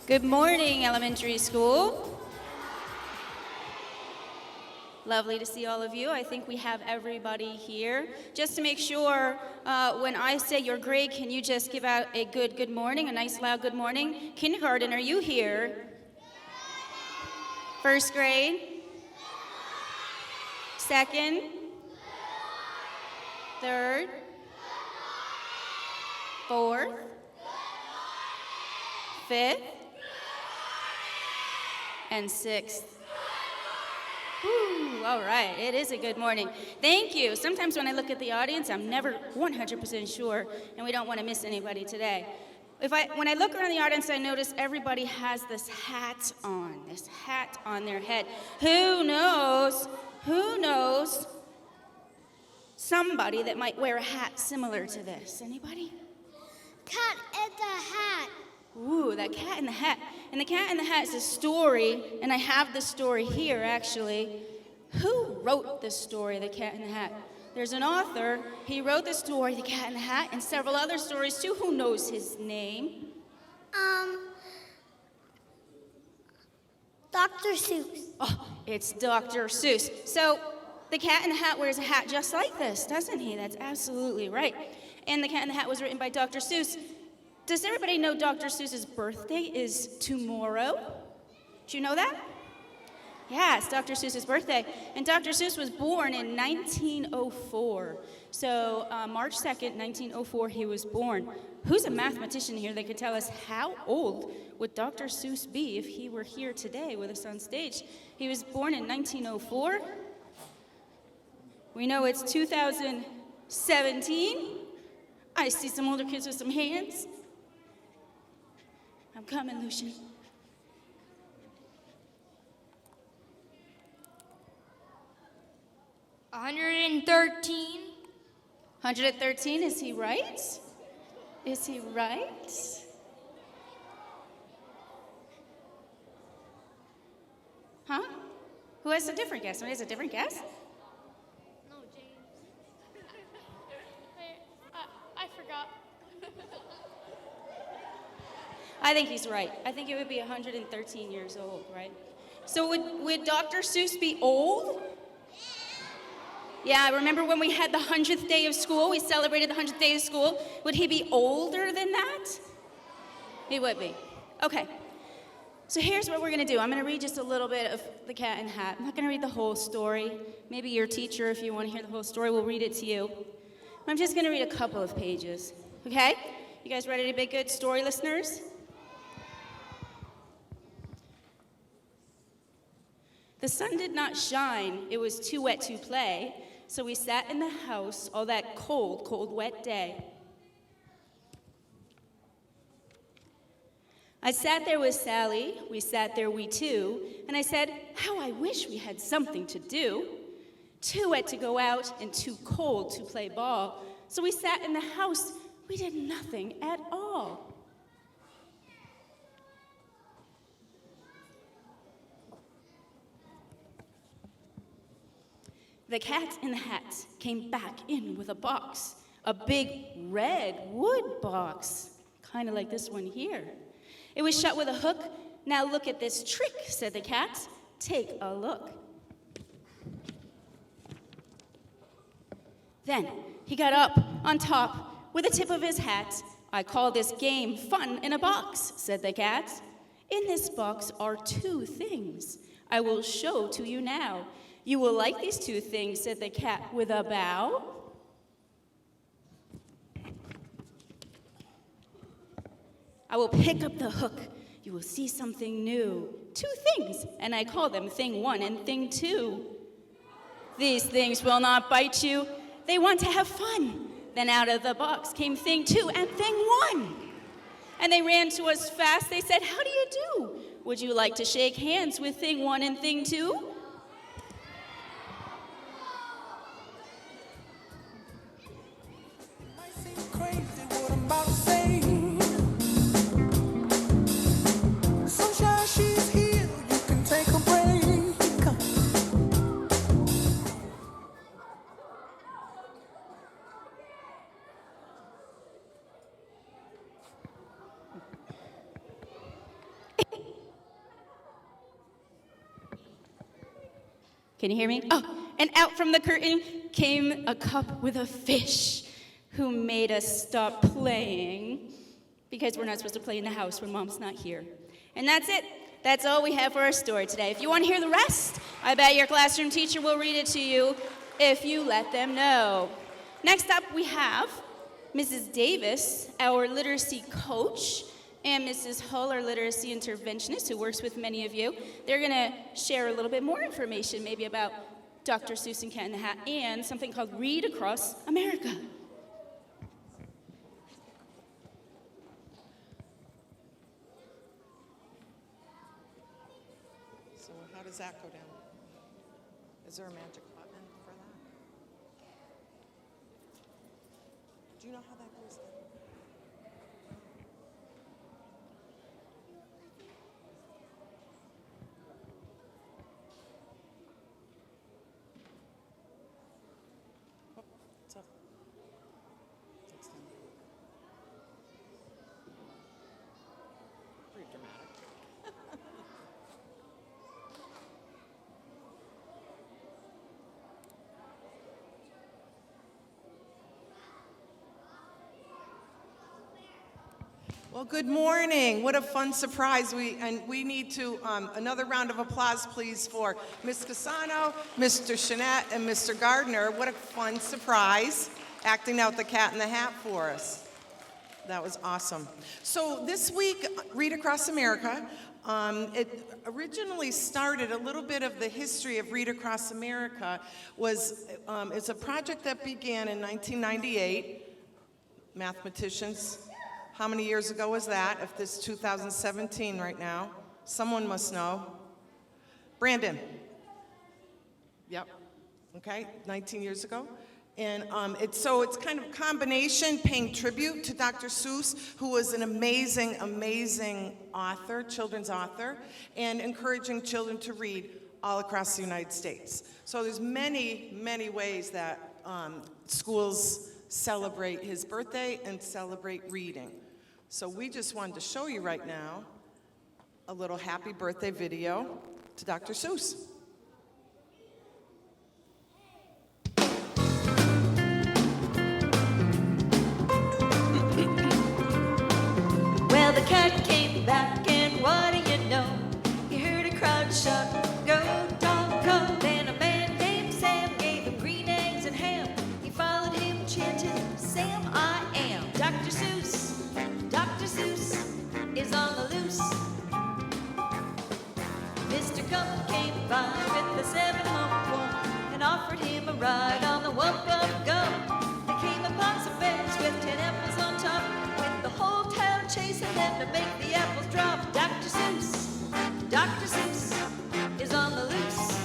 Good morning, elementary school. Lovely to see all of you. I think we have everybody here. Just to make sure, when I say your grade, can you just give out a good morning, a nice loud good morning? Kindergarten, are you here? First grade? Second? Third? Fourth? Fifth? And sixth. Woo, all right, it is a good morning. Thank you. Sometimes when I look at the audience, I'm never 100% sure, and we don't want to miss anybody today. When I look around the audience, I notice everybody has this hat on their head. Who knows somebody that might wear a hat similar to this? Anybody? Cat in the Hat. Ooh, that Cat in the Hat. And the Cat in the Hat is a story, and I have the story here, actually. Who wrote this story, The Cat in the Hat? There's an author. He wrote the story, The Cat in the Hat, and several other stories, too. Who knows his name? Dr. Seuss. Oh, it's Dr. Seuss. So, the Cat in the Hat wears a hat just like this, doesn't he? That's absolutely right. And The Cat in the Hat was written by Dr. Seuss. Does everybody know Dr. Seuss's birthday is tomorrow? Do you know that? Yeah, it's Dr. Seuss's birthday. And Dr. Seuss was born in 1904. So March 2nd, 1904, he was born. Who's a mathematician here that could tell us how old would Dr. Seuss be if he were here today with us on stage? He was born in 1904. We know it's 2017. I see some older kids with some hands. I'm coming, Lucian. $113. 113, is he right? Is he right? Huh? Who has a different guess? Somebody has a different guess? No, James. I forgot. I think he's right. I think it would be 113 years old, right? So would Dr. Seuss be old? Yeah, remember when we had the 100th day of school? We celebrated the 100th day of school. Would he be older than that? He would be. Okay. So here's what we're going to do. I'm going to read just a little bit of The Cat in the Hat. I'm not going to read the whole story. Maybe your teacher, if you want to hear the whole story, will read it to you. I'm just going to read a couple of pages. Okay? You guys ready to be good story listeners? The sun did not shine, it was too wet to play, so we sat in the house all that cold, wet day. I sat there with Sally, we sat there we two, and I said, how I wish we had something to do. Too wet to go out and too cold to play ball, so we sat in the house, we did nothing at all. The Cat in the Hat came back in with a box, a big red wood box, kind of like this one here. It was shut with a hook. Now look at this trick, said the cat. Take a look. Then he got up on top with the tip of his hat. I call this game fun in a box, said the cat. In this box are two things I will show to you now. You will like these two things, said the cat with a bow. I will pick up the hook. You will see something new. Two things, and I call them thing one and thing two. These things will not bite you. They want to have fun. Then out of the box came thing two and thing one. And they ran to us fast. They said, how do you do? Would you like to shake hands with thing one and thing two? Can you hear me? Oh, and out from the curtain came a cup with a fish who made us stop playing because we're not supposed to play in the house when Mom's not here. And that's it. That's all we have for our story today. If you want to hear the rest, I bet your classroom teacher will read it to you if you let them know. Next up, we have Mrs. Davis, our literacy coach, and Mrs. Hull, our literacy interventionist, who works with many of you. They're going to share a little bit more information, maybe about Dr. Seuss and Cat in the Hat, and something called Read Across America. So how does that go down? Is there a magic button for that? Do you know how that goes down? Oh, it's up. It's down. Pretty dramatic. Well, good morning. What a fun surprise. We need to, another round of applause, please, for Ms. Casano, Mr. Chanette, and Mr. Gardner. What a fun surprise, acting out the Cat in the Hat for us. That was awesome. So this week, Read Across America, it originally started, a little bit of the history of Read Across America it's a project that began in 1998. Mathematicians, how many years ago was that? If this is 2017 right now, someone must know. Brandon. Yep. Okay, 19 years ago. And it's kind of a combination, paying tribute to Dr. Seuss, who was an amazing, amazing author, children's author, and encouraging children to read all across the United States. So there's many, many ways that schools celebrate his birthday and celebrate reading. So we just wanted to show you right now a little happy birthday video to Dr. Seuss. Well, the cat came back, and what do you know? He heard a crowd shout, "Go, dog, go!" Then a man named Sam gave him green eggs and ham. He followed him, chanting, "Sam, I am." Dr. Seuss is on the loose. Mr. Gump came by with the 7-hump one and offered him a ride on the Wump of Gum. They came upon some bears with 10 apples on top, with the whole town chasing them to make the apples drop. Dr. Seuss is on the loose.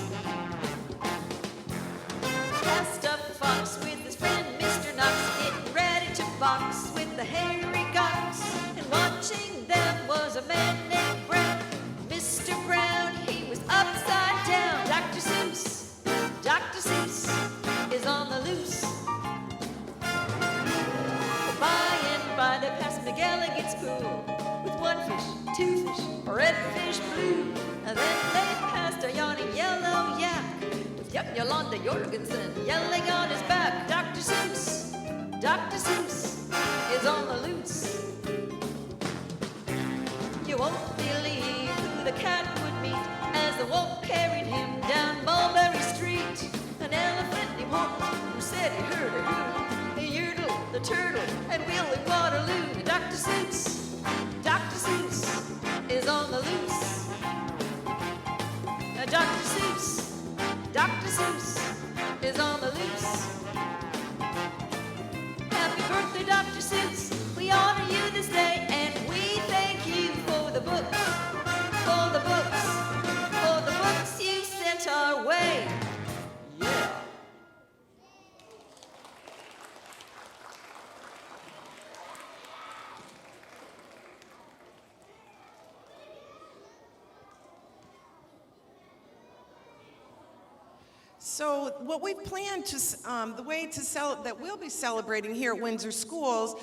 Passed a fox with his friend Mr. Knox, getting ready to box with the hairy gox. And watching them was a man named Brown. Mr. Brown, he was upside down. Dr. Seuss is on the loose. By and by they passed McGilligan's pool with 1 fish, 2 fish, a red fish blue. And then they passed a yawning yellow yak with Yolanda Jorgensen yelling on his back. Dr. Seuss is on the loose. You won't believe who the cat would meet as the wolf carried him down Mulberry Street. An elephant named Hawk who said he heard a hoot, a Yertle, the turtle, and Willie Waterloo. Dr. Seuss is on the loose. Dr. Seuss is on the loose. Happy birthday, Dr. Seuss. We honor you this day, and we thank you for the books you sent our way. Yeah. So what we've planned the way that we'll be celebrating here at Windsor Schools,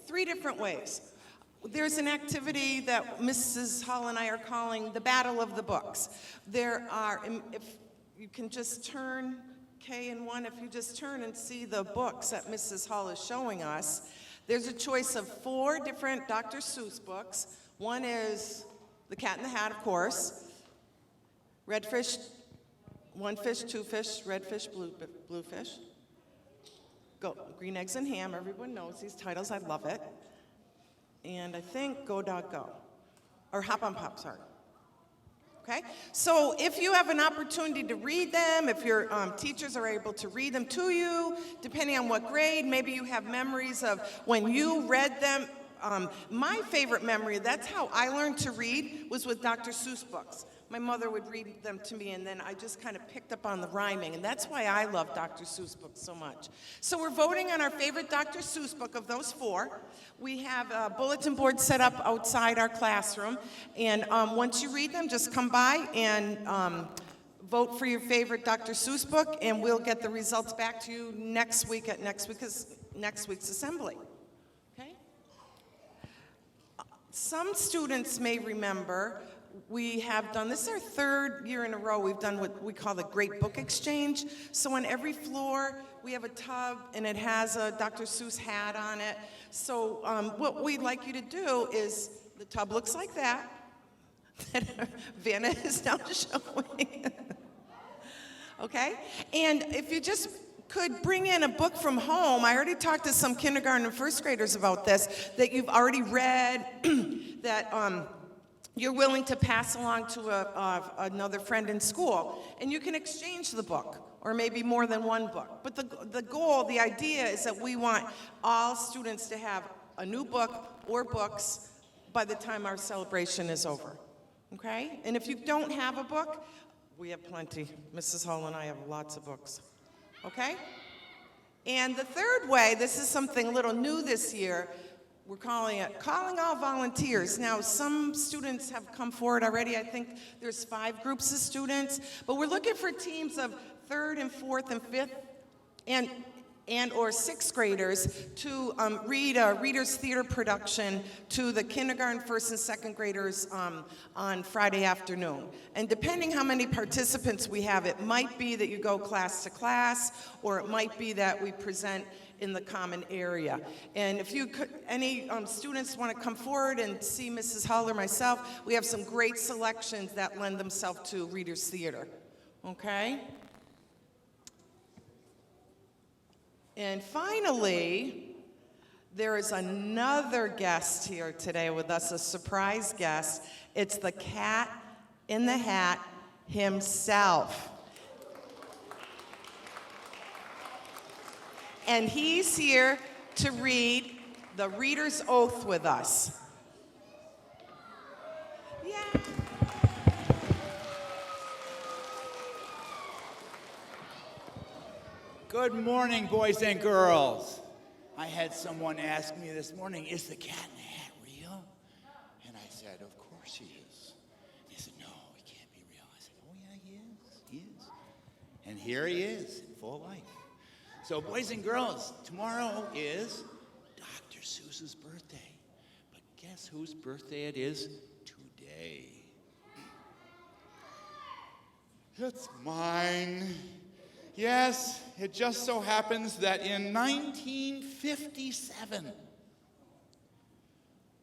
3 different ways. There's an activity that Mrs. Hall and I are calling the Battle of the Books. There are, you can just turn K and 1, if you just turn and see the books that Mrs. Hull is showing us. There's a choice of 4 different Dr. Seuss books. One is The Cat in the Hat, of course. Red fish, 1 fish, 2 fish, red fish, blue fish. Green eggs and ham, everyone knows these titles, I love it. And I think Go Dog Go, or Hop on Pop, sorry. Okay, so if you have an opportunity to read them, if your teachers are able to read them to you, depending on what grade, maybe you have memories of when you read them. My favorite memory, that's how I learned to read, was with Dr. Seuss books. My mother would read them to me, and then I just kind of picked up on the rhyming, and that's why I love Dr. Seuss books so much. So we're voting on our favorite Dr. Seuss book of those 4. We have a bulletin board set up outside our classroom, and once you read them, just come by and vote for your favorite Dr. Seuss book, and we'll get the results back to you next week at next week's assembly. Okay? Some students may remember we have done, this is our 3rd year in a row, we've done what we call the Great Book Exchange. So on every floor, we have a tub, and it has a Dr. Seuss hat on it. So what we'd like you to do is, the tub looks like that Vanna is now showing. Okay? And if you just could bring in a book from home, I already talked to some kindergarten and 1st graders about this, that you've already read, that you're willing to pass along to another friend in school, and you can exchange the book, or maybe more than one book. But the goal, the idea is that we want all students to have a new book or books by the time our celebration is over, okay? And if you don't have a book, we have plenty. Mrs. Hull and I have lots of books, okay? And the 3rd way, this is something a little new this year, we're calling it Calling All Volunteers. Now, some students have come forward already. I think there's 5 groups of students. But we're looking for teams of 3rd and 4th and 5th and or 6th graders to read a Reader's Theater production to the kindergarten, 1st, and 2nd graders on Friday afternoon. And depending how many participants we have, it might be that you go class to class, or it might be that we present in the common area. And if you could, any students want to come forward and see Mrs. Hull or myself, we have some great selections that lend themselves to Reader's Theater. Okay? And finally, there is another guest here today with us, a surprise guest. It's the Cat in the Hat himself. And he's here to read the Reader's Oath with us. Yeah. Good morning, boys and girls. I had someone ask me this morning, is the Cat in the Hat real? And I said, of course he is. They said, no, he can't be real. I said, oh yeah, he is. And here he is in full life. So boys and girls, tomorrow is Dr. Seuss's birthday. But guess whose birthday it is today? It's mine. Yes, it just so happens that in 1957,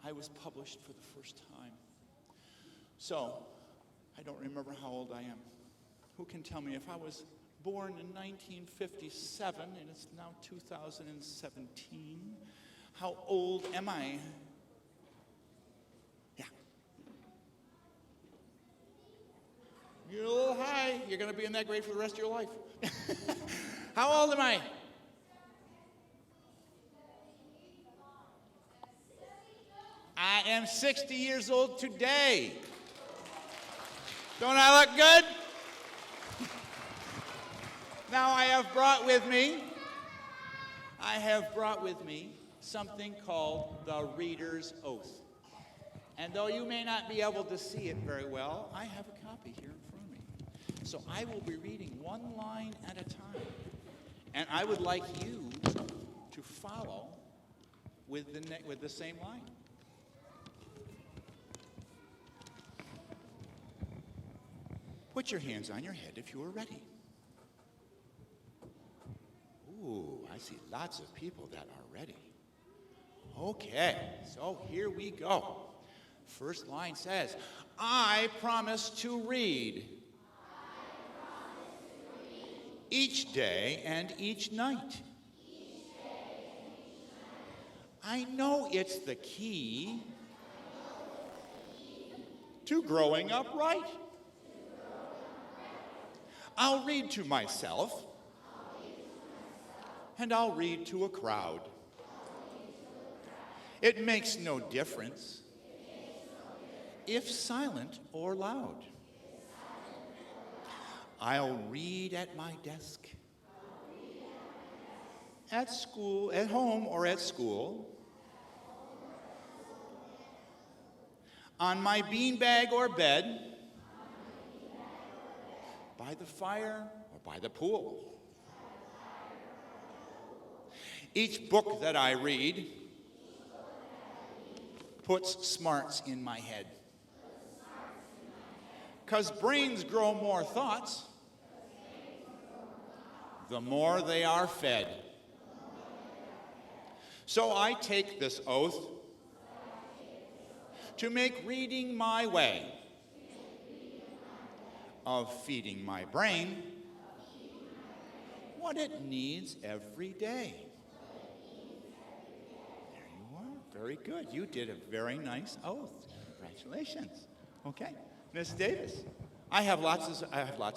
I was published for the first time. So, I don't remember how old I am. Who can tell me if I was born in 1957 and it's now 2017, how old am I? Yeah. You're a little high. You're going to be in that grade for the rest of your life. How old am I? I am 60 years old today. Don't I look good? Now I have brought with me something called the Reader's Oath. And though you may not be able to see it very well, I have a copy here in front of me. So I will be reading one line at a time. And I would like you to follow with the same line. Put your hands on your head if you are ready. Ooh, I see lots of people that are ready. Okay, so here we go. First line says, I promise to read. Each day and each night. I know it's the key to growing up right. I'll read to myself, and I'll read to a crowd. It makes no difference if silent or loud. I'll read at my desk, at school, at home or at school, on my beanbag or bed, by the fire or by the pool. Each book that I read puts smarts in my head. 'Cause brains grow more thoughts the more they are fed. So I take this oath to make reading my way of feeding my brain what it needs every day. There you are. Very good. You did a very nice oath. Congratulations. Okay. Miss Davis, I have lots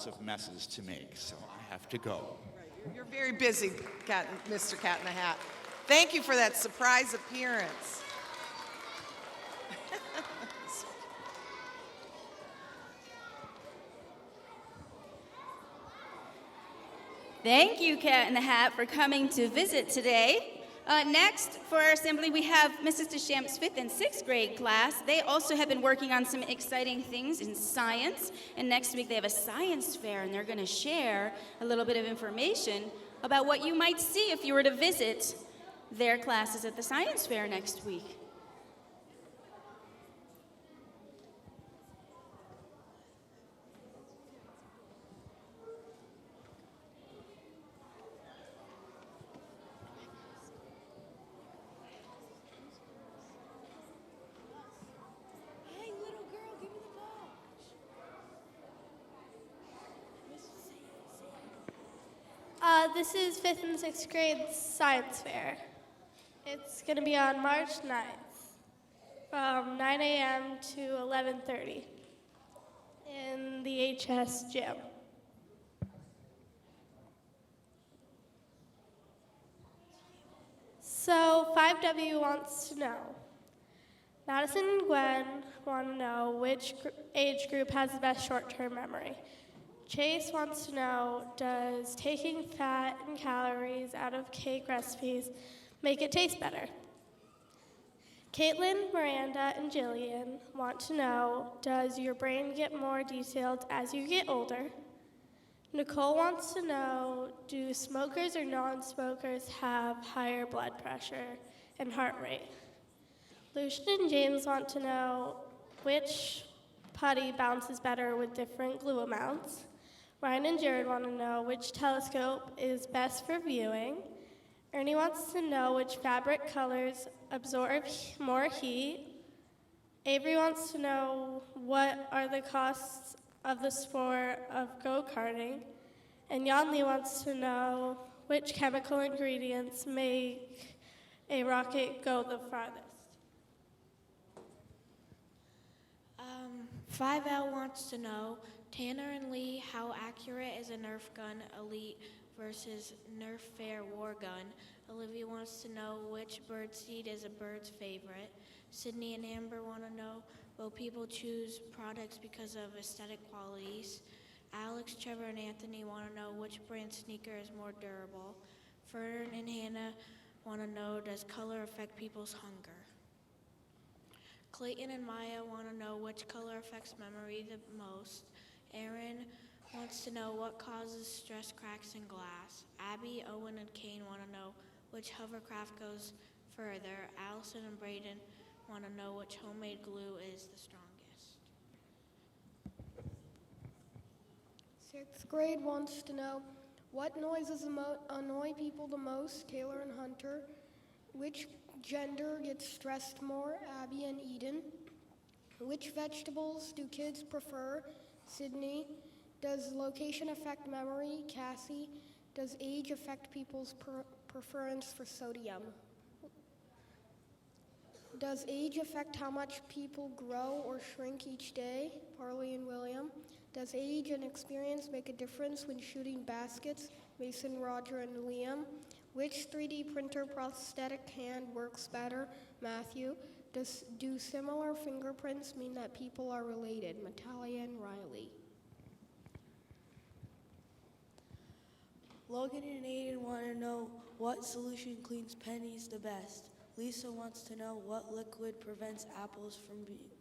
of messes to make, so I have to go. You're very busy, Mr. Cat in the Hat. Thank you for that surprise appearance. Thank you, Cat in the Hat, for coming to visit today. Next, for our assembly, we have Mrs. DeChamp's 5th and 6th grade class. They also have been working on some exciting things in science. And next week, they have a science fair, and they're going to share a little bit of information about what you might see if you were to visit their classes at the science fair next week. This is 5th and 6th grade science fair. It's going to be on March 9th from 9 a.m. to 11:30 in the HS gym. So 5W wants to know. Madison and Gwen want to know which age group has the best short-term memory. Chase wants to know, does taking fat and calories out of cake recipes make it taste better? Caitlin, Miranda, and Jillian want to know, does your brain get more detailed as you get older? Nicole wants to know, do smokers or non-smokers have higher blood pressure and heart rate? Lucian and James want to know, which putty bounces better with different glue amounts? Ryan and Jared want to know which telescope is best for viewing. Ernie wants to know which fabric colors absorb more heat. Avery wants to know what are the costs of the sport of go-karting. And Yanli wants to know which chemical ingredients make a rocket go the farthest. 5L wants to know, Tanner and Lee, how accurate is a Nerf gun Elite versus Nerf Fair War gun? Olivia wants to know which bird seed is a bird's favorite. Sydney and Amber want to know, will people choose products because of aesthetic qualities? Alex, Trevor, and Anthony want to know which brand sneaker is more durable. Fern and Hannah want to know, does color affect people's hunger? Clayton and Maya want to know which color affects memory the most. Aaron wants to know what causes stress cracks in glass. Abby, Owen, and Kane want to know which hovercraft goes further. Allison and Braden want to know which homemade glue is the strongest. Sixth grade wants to know what noises annoy people the most, Taylor and Hunter. Which gender gets stressed more, Abby and Eden? Which vegetables do kids prefer, Sydney? Does location affect memory, Cassie? Does age affect people's preference for sodium? Does age affect how much people grow or shrink each day, Parley and William? Does age and experience make a difference when shooting baskets, Mason, Roger, and Liam? Which 3D printer prosthetic hand works better, Matthew? Do similar fingerprints mean that people are related, Natalia and Riley? Logan and Aiden want to know what solution cleans pennies the best. Lisa wants to know what liquid prevents apples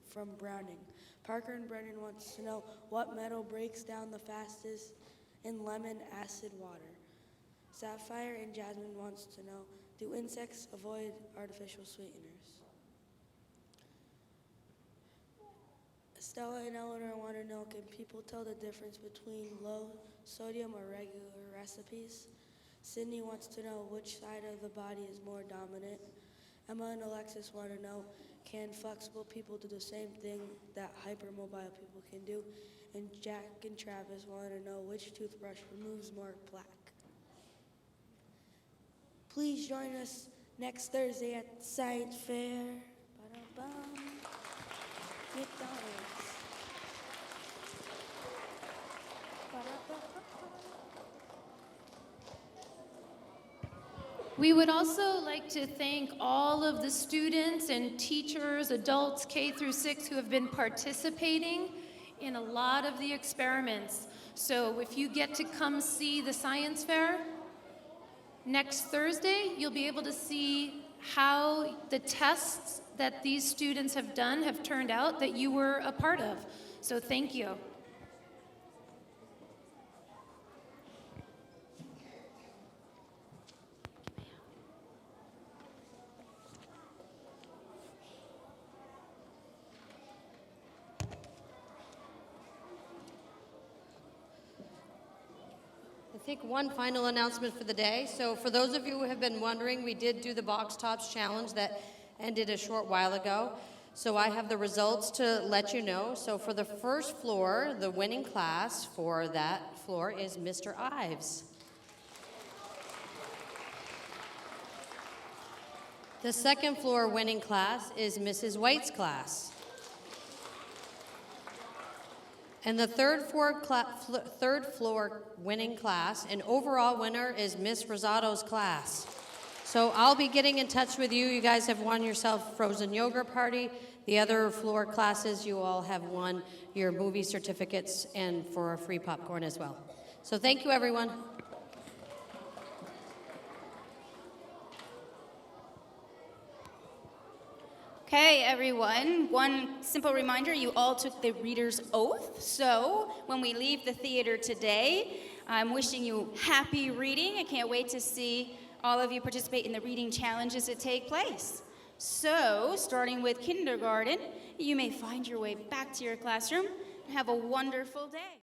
from browning. Parker and Brennan wants to know what metal breaks down the fastest in lemon acid water. Sapphire and Jasmine wants to know, do insects avoid artificial sweeteners? Stella and Eleanor want to know, can people tell the difference between low sodium or regular recipes? Sydney wants to know which side of the body is more dominant. Emma and Alexis want to know, can flexible people do the same thing that hypermobile people can do? And Jack and Travis want to know which toothbrush removes more plaque. Please join us next Thursday at the Science Fair. Ba-dum-bum. McDonald's. We would also like to thank all of the students and teachers, adults K through 6 who have been participating in a lot of the experiments. So if you get to come see the science fair next Thursday, you'll be able to see how the tests that these students have done have turned out that you were a part of. So thank you. I think one final announcement for the day. So for those of you who have been wondering, we did do the Box Tops Challenge that ended a short while ago. So I have the results to let you know. So for the first floor, the winning class for that floor is Mr. Ives. The second floor winning class is Mrs. White's class. And the third floor winning class, and overall winner is Miss Rosado's class. So I'll be getting in touch with you. You guys have won yourself frozen yogurt party. The other floor classes, you all have won your movie certificates and for a free popcorn as well. So thank you, everyone. Okay, everyone, one simple reminder, you all took the reader's oath. So when we leave the theater today, I'm wishing you happy reading. I can't wait to see all of you participate in the reading challenges that take place. So, starting with kindergarten, you may find your way back to your classroom and have a wonderful day.